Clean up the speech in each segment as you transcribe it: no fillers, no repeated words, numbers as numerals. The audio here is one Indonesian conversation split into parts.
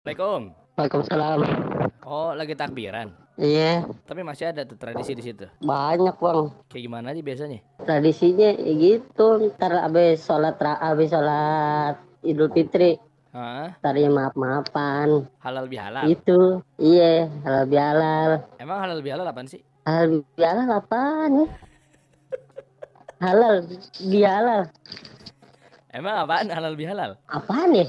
Assalamualaikum. Waalaikumsalam. Oh, lagi takbiran. Iya, Tapi masih ada tuh tradisi di situ. banyak bang. Kayak gimana aja biasanya? Tradisinya ya gitu. Ntar abis sholat Idul Fitri, Hah? ntar ya maaf-maafan. Halal bihalal. Gitu. Iya, halal bihalal. Emang halal bihalal apaan sih? Halal bihalal apaan nih? Halal bihalal. Emang apaan halal bihalal? Apaan ya?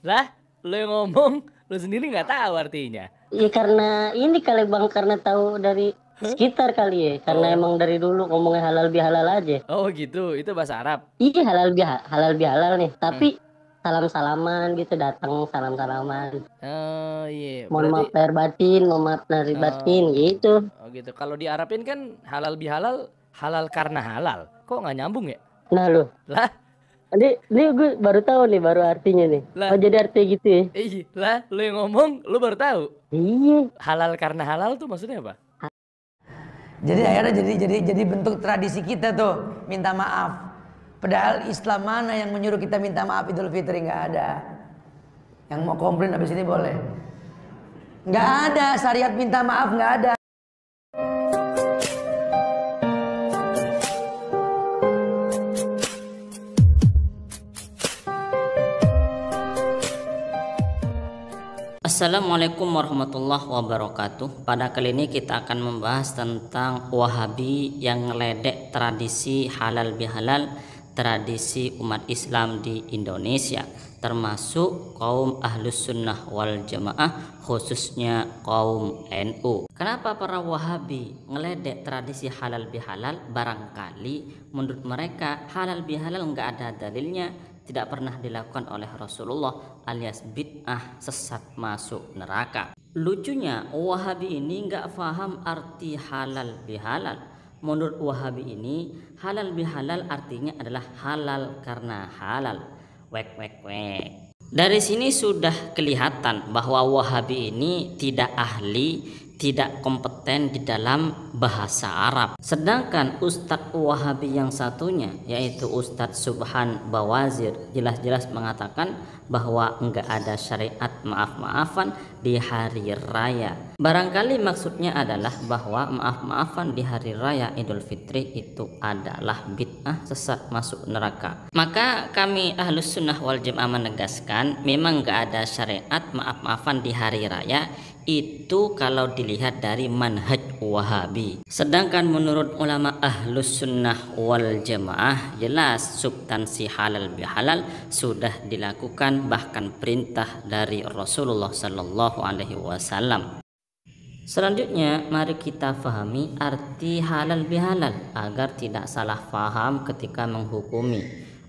Lah, lu yang ngomong, lu sendiri nggak tahu artinya. Iya karena ini kali bang, karena tahu dari sekitar kali ya. Karena Oh. emang dari dulu ngomongnya halal bihalal aja. Oh gitu, itu bahasa Arab. Iya halal bihalal nih. Tapi salam-salaman gitu, datang salam-salaman. Oh iya, Mohon berarti maaf lahir batin, mohon maaf lahir batin gitu. oh gitu. Kalau di Arabin kan halal bihalal, halal karena halal. Kok nggak nyambung ya? Nah lu, Lah, ini gue baru tahu nih, baru artinya nih. lah, Oh jadi artinya gitu ya? lah, lu yang ngomong, lu baru tahu. Iya. Halal karena halal tuh maksudnya apa? Jadi akhirnya jadi bentuk tradisi kita tuh minta maaf. Padahal Islam mana yang menyuruh kita minta maaf Idul Fitri, nggak ada. Yang mau komplain habis ini boleh. Nggak ada syariat minta maaf, nggak ada. Assalamualaikum warahmatullahi wabarakatuh. Pada kali ini kita akan membahas tentang Wahabi yang ngeledek tradisi halal bihalal, tradisi umat Islam di Indonesia, termasuk kaum Ahlus Sunnah wal Jamaah, khususnya kaum NU. Kenapa para Wahabi ngeledek tradisi halal bihalal? Barangkali menurut mereka halal bihalal nggak ada dalilnya, tidak pernah dilakukan oleh Rasulullah, alias bid'ah, sesat, masuk neraka. Lucunya Wahabi ini nggak paham arti halal bihalal. Menurut Wahabi ini halal bihalal artinya adalah halal karena halal. Wek wek wek. Dari sini sudah kelihatan bahwa Wahabi ini tidak ahli, tidak kompeten di dalam bahasa Arab. Sedangkan Ustadz Wahabi yang satunya, yaitu Ustadz Subhan Bawazir, jelas-jelas mengatakan bahwa enggak ada syariat maaf-maafan di hari raya. Barangkali maksudnya adalah bahwa maaf-maafan di hari raya Idul Fitri itu adalah bid'ah, sesat, masuk neraka. Maka kami Ahlus Sunnah wal Jamaah menegaskan memang enggak ada syariat maaf-maafan di hari raya. Itu kalau dilihat dari manhaj Wahabi. Sedangkan menurut ulama Ahlus Sunnah wal Jamaah, jelas substansi halal bihalal sudah dilakukan, bahkan perintah dari Rasulullah Sallallahu Alaihi Wasallam. Selanjutnya mari kita pahami arti halal bihalal agar tidak salah paham ketika menghukumi.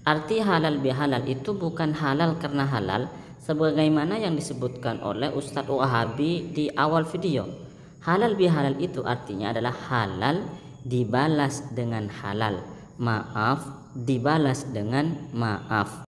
Arti halal bihalal itu bukan halal karena halal sebagaimana yang disebutkan oleh Ustadz Wahabi di awal video. Halal bihalal itu artinya adalah halal dibalas dengan halal, maaf dibalas dengan maaf.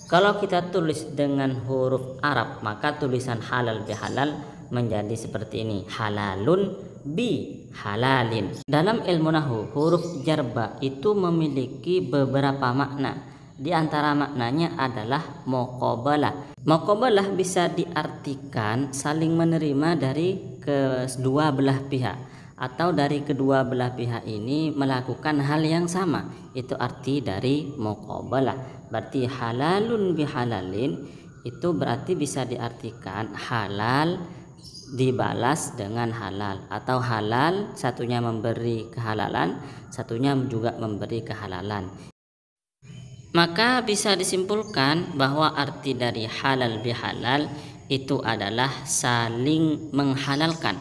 Kalau kita tulis dengan huruf Arab, maka tulisan halal bihalal menjadi seperti ini: halalun bi halalin. Dalam ilmu nahwu, huruf jarba itu memiliki beberapa makna. Di antara maknanya adalah muqabalah. Muqabalah bisa diartikan saling menerima dari kedua belah pihak, atau dari kedua belah pihak ini melakukan hal yang sama. Itu arti dari muqabalah. Berarti halalun bihalalin itu berarti bisa diartikan halal dibalas dengan halal, atau halal satunya memberi kehalalan, satunya juga memberi kehalalan. Maka bisa disimpulkan bahwa arti dari halal bihalal itu adalah saling menghalalkan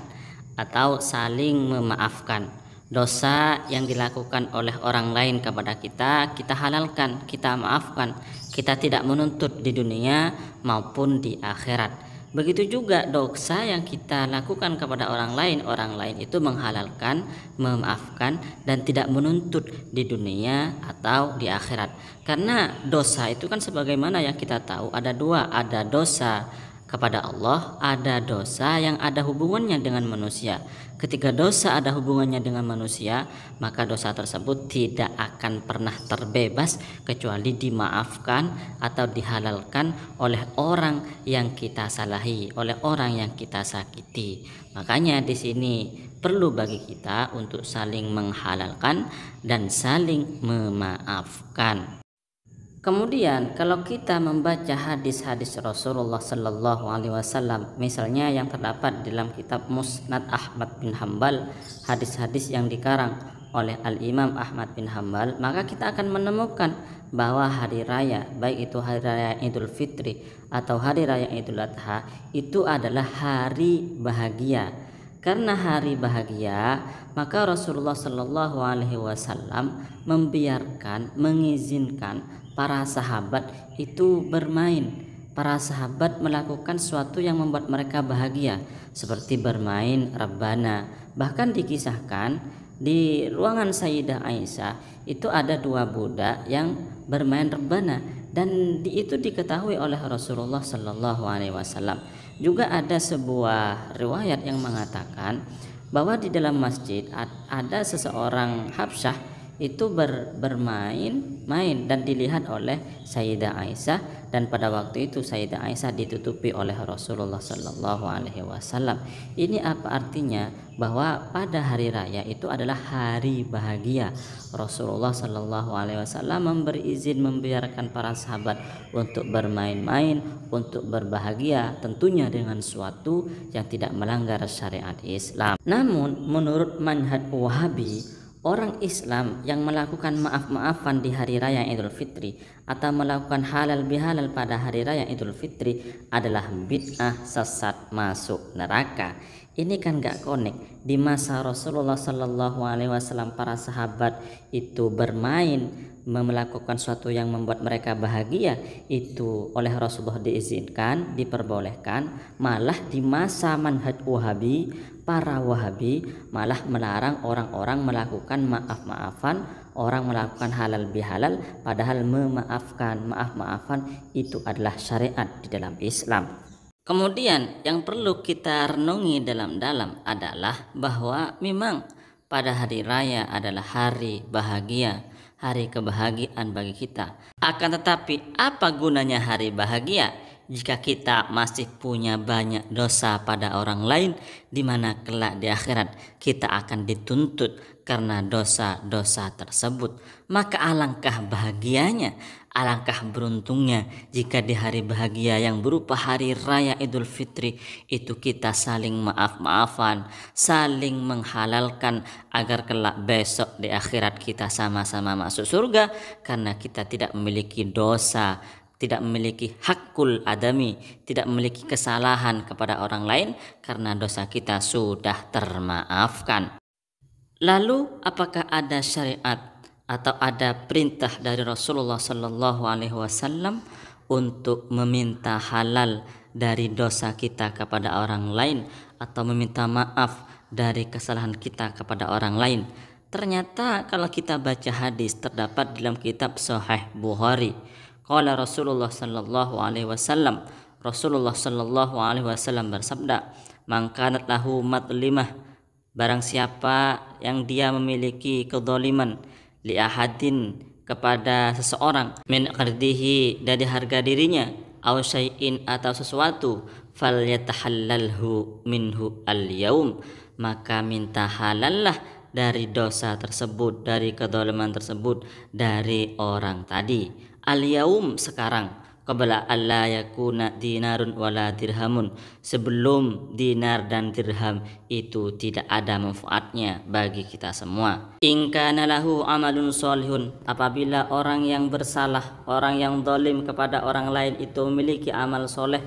atau saling memaafkan. Dosa yang dilakukan oleh orang lain kepada kita, kita halalkan, kita maafkan. Kita tidak menuntut di dunia maupun di akhirat. Begitu juga dosa yang kita lakukan kepada orang lain itu menghalalkan, memaafkan, dan tidak menuntut di dunia atau di akhirat. Karena dosa itu kan sebagaimana yang kita tahu ada dua, ada dosa kepada Allah, ada dosa yang ada hubungannya dengan manusia. Ketika dosa ada hubungannya dengan manusia, maka dosa tersebut tidak akan pernah terbebas kecuali dimaafkan atau dihalalkan oleh orang yang kita salahi, oleh orang yang kita sakiti. Makanya di sini perlu bagi kita untuk saling menghalalkan dan saling memaafkan. Kemudian kalau kita membaca hadis-hadis Rasulullah Sallallahu Alaihi Wasallam, misalnya yang terdapat dalam kitab Musnad Ahmad bin Hambal, hadis-hadis yang dikarang oleh Al-Imam Ahmad bin Hambal, maka kita akan menemukan bahwa hari raya, baik itu hari raya Idul Fitri atau hari raya Idul Adha, itu adalah hari bahagia. Karena hari bahagia, maka Rasulullah Sallallahu Alaihi Wasallam mengizinkan para sahabat itu bermain. Para sahabat melakukan sesuatu yang membuat mereka bahagia, seperti bermain rebana. Bahkan dikisahkan di ruangan Sayyidah Aisyah itu ada 2 budak yang bermain rebana, dan itu diketahui oleh Rasulullah Sallallahu Alaihi Wasallam. Juga ada sebuah riwayat yang mengatakan bahwa di dalam masjid ada seseorang Habsyah itu bermain dan dilihat oleh Sayyidah Aisyah, dan pada waktu itu Sayyidah Aisyah ditutupi oleh Rasulullah Sallallahu Alaihi Wasallam. Ini apa artinya? Bahwa pada hari raya itu adalah hari bahagia. Rasulullah Sallallahu Alaihi Wasallam memberi izin, membiarkan para sahabat untuk bermain-main, untuk berbahagia, tentunya dengan sesuatu yang tidak melanggar syariat Islam. Namun menurut manhaj Wahabi, orang Islam yang melakukan maaf-maafan di hari raya Idul Fitri atau melakukan halal bihalal pada hari raya Idul Fitri adalah bid'ah, sesat, masuk neraka. Ini kan gak connect. Di masa Rasulullah Sallallahu Alaihi Wasallam para sahabat itu bermain, melakukan sesuatu yang membuat mereka bahagia, itu oleh Rasulullah diizinkan, diperbolehkan. Malah di masa manhaj Wahabi, para Wahabi malah melarang orang-orang melakukan maaf-maafan, orang melakukan halal bihalal, padahal maaf-maafan itu adalah syariat di dalam Islam. Kemudian yang perlu kita renungi dalam-dalam adalah bahwa memang pada hari raya adalah hari bahagia, hari kebahagiaan bagi kita. Akan tetapi apa gunanya hari bahagia jika kita masih punya banyak dosa pada orang lain, di mana kelak di akhirat kita akan dituntut karena dosa-dosa tersebut? Maka alangkah bahagianya, alangkah beruntungnya jika di hari bahagia yang berupa hari raya Idul Fitri itu kita saling maaf-maafan, saling menghalalkan agar kelak besok di akhirat kita sama-sama masuk surga karena kita tidak memiliki dosa, tidak memiliki hakul adami, tidak memiliki kesalahan kepada orang lain karena dosa kita sudah termaafkan. Lalu apakah ada syariat atau ada perintah dari Rasulullah Sallallahu Alaihi Wasallam untuk meminta halal dari dosa kita kepada orang lain atau meminta maaf dari kesalahan kita kepada orang lain? Ternyata kalau kita baca hadis terdapat dalam kitab Sahih Bukhari. Qala Rasulullah Sallallahu Alaihi Wasallam, Rasulullah Sallallahu Alaihi Wasallam bersabda, "Man kanat lahu madlimah," barang siapa yang dia memiliki kezaliman, li ahadin kepada seseorang, min qardihi dari harga dirinya, aw syai'in atau sesuatu, falyatahallalhu minhu al-yaum, maka minta halallah dari dosa tersebut, dari kezaliman tersebut dari orang tadi. Al-yaum sekarang, qabla alla yakuna dinarun wala dirhamun, sebelum dinar dan dirham itu tidak ada manfaatnya bagi kita semua. In kana lahu amalun solihun, apabila orang yang bersalah, orang yang zalim kepada orang lain itu memiliki amal soleh,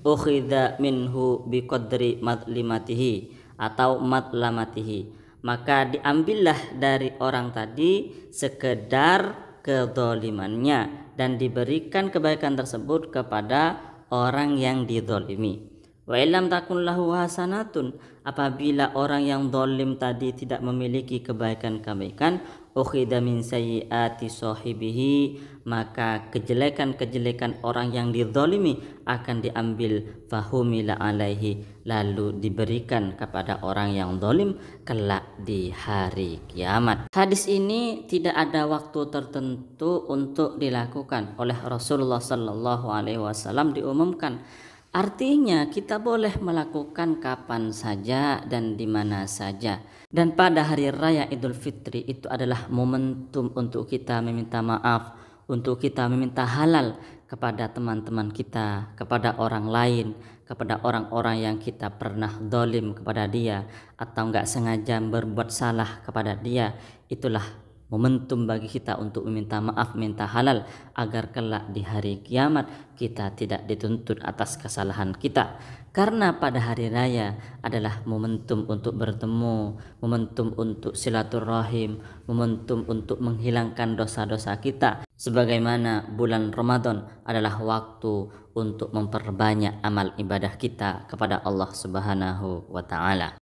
ukhidha minhu biqadri madlimatihi atau madlamatihi, maka diambillah dari orang tadi sekedar kezalimannya dan diberikan kebaikan tersebut kepada orang yang dizalimi. Wa illam takun lahu hasanatun, apabila orang yang zalim tadi tidak memiliki kebaikan-kebaikan, ukhida min sayyiati sahibihi, maka kejelekan-kejelekan orang yang dizalimi akan diambil, fahumila alaihi, lalu diberikan kepada orang yang zalim kelak di hari kiamat. Hadis ini tidak ada waktu tertentu untuk dilakukan oleh Rasulullah sallallahu alaihi wasallam, diumumkan. Artinya kita boleh melakukan kapan saja dan di mana saja. Dan pada hari raya Idul Fitri itu adalah momentum untuk kita meminta maaf, untuk kita meminta halal kepada teman-teman kita, kepada orang lain, kepada orang-orang yang kita pernah zalim kepada dia atau enggak sengaja berbuat salah kepada dia. Itulah momentum bagi kita untuk meminta maaf, minta halal, agar kelak di hari kiamat kita tidak dituntut atas kesalahan kita. Karena pada hari raya adalah momentum untuk bertemu, momentum untuk silaturahim, momentum untuk menghilangkan dosa-dosa kita. Sebagaimana bulan Ramadan adalah waktu untuk memperbanyak amal ibadah kita kepada Allah Subhanahu wa taala.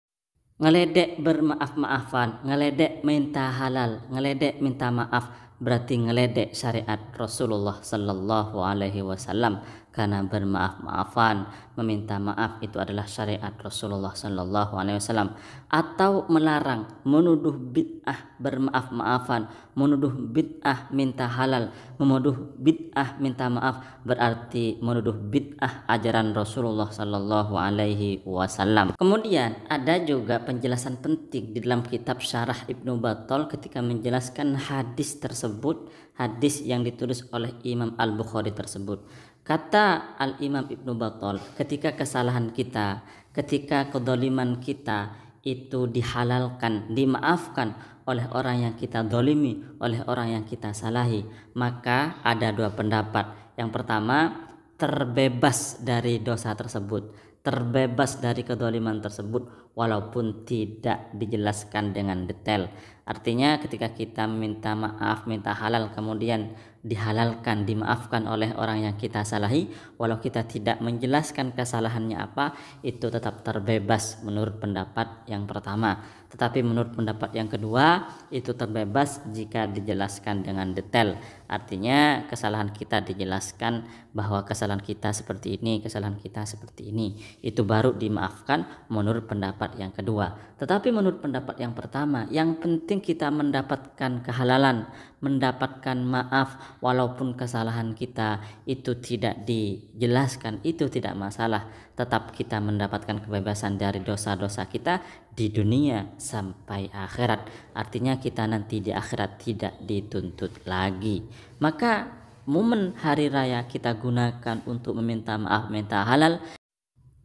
Ngeledek bermaaf-maafan, ngeledek minta halal, ngeledek minta maaf, berarti ngeledek syariat Rasulullah sallallahu alaihi wasallam. Karena bermaaf-maafan, meminta maaf itu adalah syariat Rasulullah sallallahu alaihi wasallam. Atau melarang, menuduh bid'ah bermaaf-maafan, menuduh bid'ah minta halal, menuduh bid'ah minta maaf, berarti menuduh bid'ah ajaran Rasulullah sallallahu alaihi wasallam. Kemudian ada juga penjelasan penting di dalam kitab Syarah Ibnu Battal ketika menjelaskan hadis tersebut, hadis yang ditulis oleh Imam Al-Bukhari tersebut. Kata Al-Imam Ibnu Battal, ketika kesalahan kita, ketika kezaliman kita itu dihalalkan, dimaafkan oleh orang yang kita zalimi, oleh orang yang kita salahi, maka ada dua pendapat. Yang pertama, terbebas dari dosa tersebut, terbebas dari kezaliman tersebut walaupun tidak dijelaskan dengan detail. Artinya ketika kita minta maaf, minta halal, kemudian dihalalkan, dimaafkan oleh orang yang kita salahi, walau kita tidak menjelaskan kesalahannya apa, itu tetap terbebas menurut pendapat yang pertama. Tetapi menurut pendapat yang kedua, itu terbebas jika dijelaskan dengan detail. Artinya kesalahan kita dijelaskan bahwa kesalahan kita seperti ini, kesalahan kita seperti ini, itu baru dimaafkan menurut pendapat yang kedua. Tetapi menurut pendapat yang pertama, yang penting kita mendapatkan kehalalan, mendapatkan maaf, walaupun kesalahan kita itu tidak dijelaskan, itu tidak masalah. Tetap kita mendapatkan kebebasan dari dosa-dosa kita di dunia sampai akhirat. Artinya kita nanti di akhirat tidak dituntut lagi. Maka momen hari raya kita gunakan untuk meminta maaf, minta halal,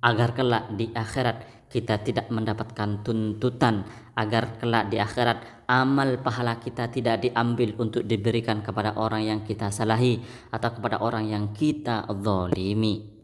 agar kelak di akhirat kita tidak mendapatkan tuntutan, agar kelak di akhirat amal pahala kita tidak diambil untuk diberikan kepada orang yang kita salahi atau kepada orang yang kita zalimi.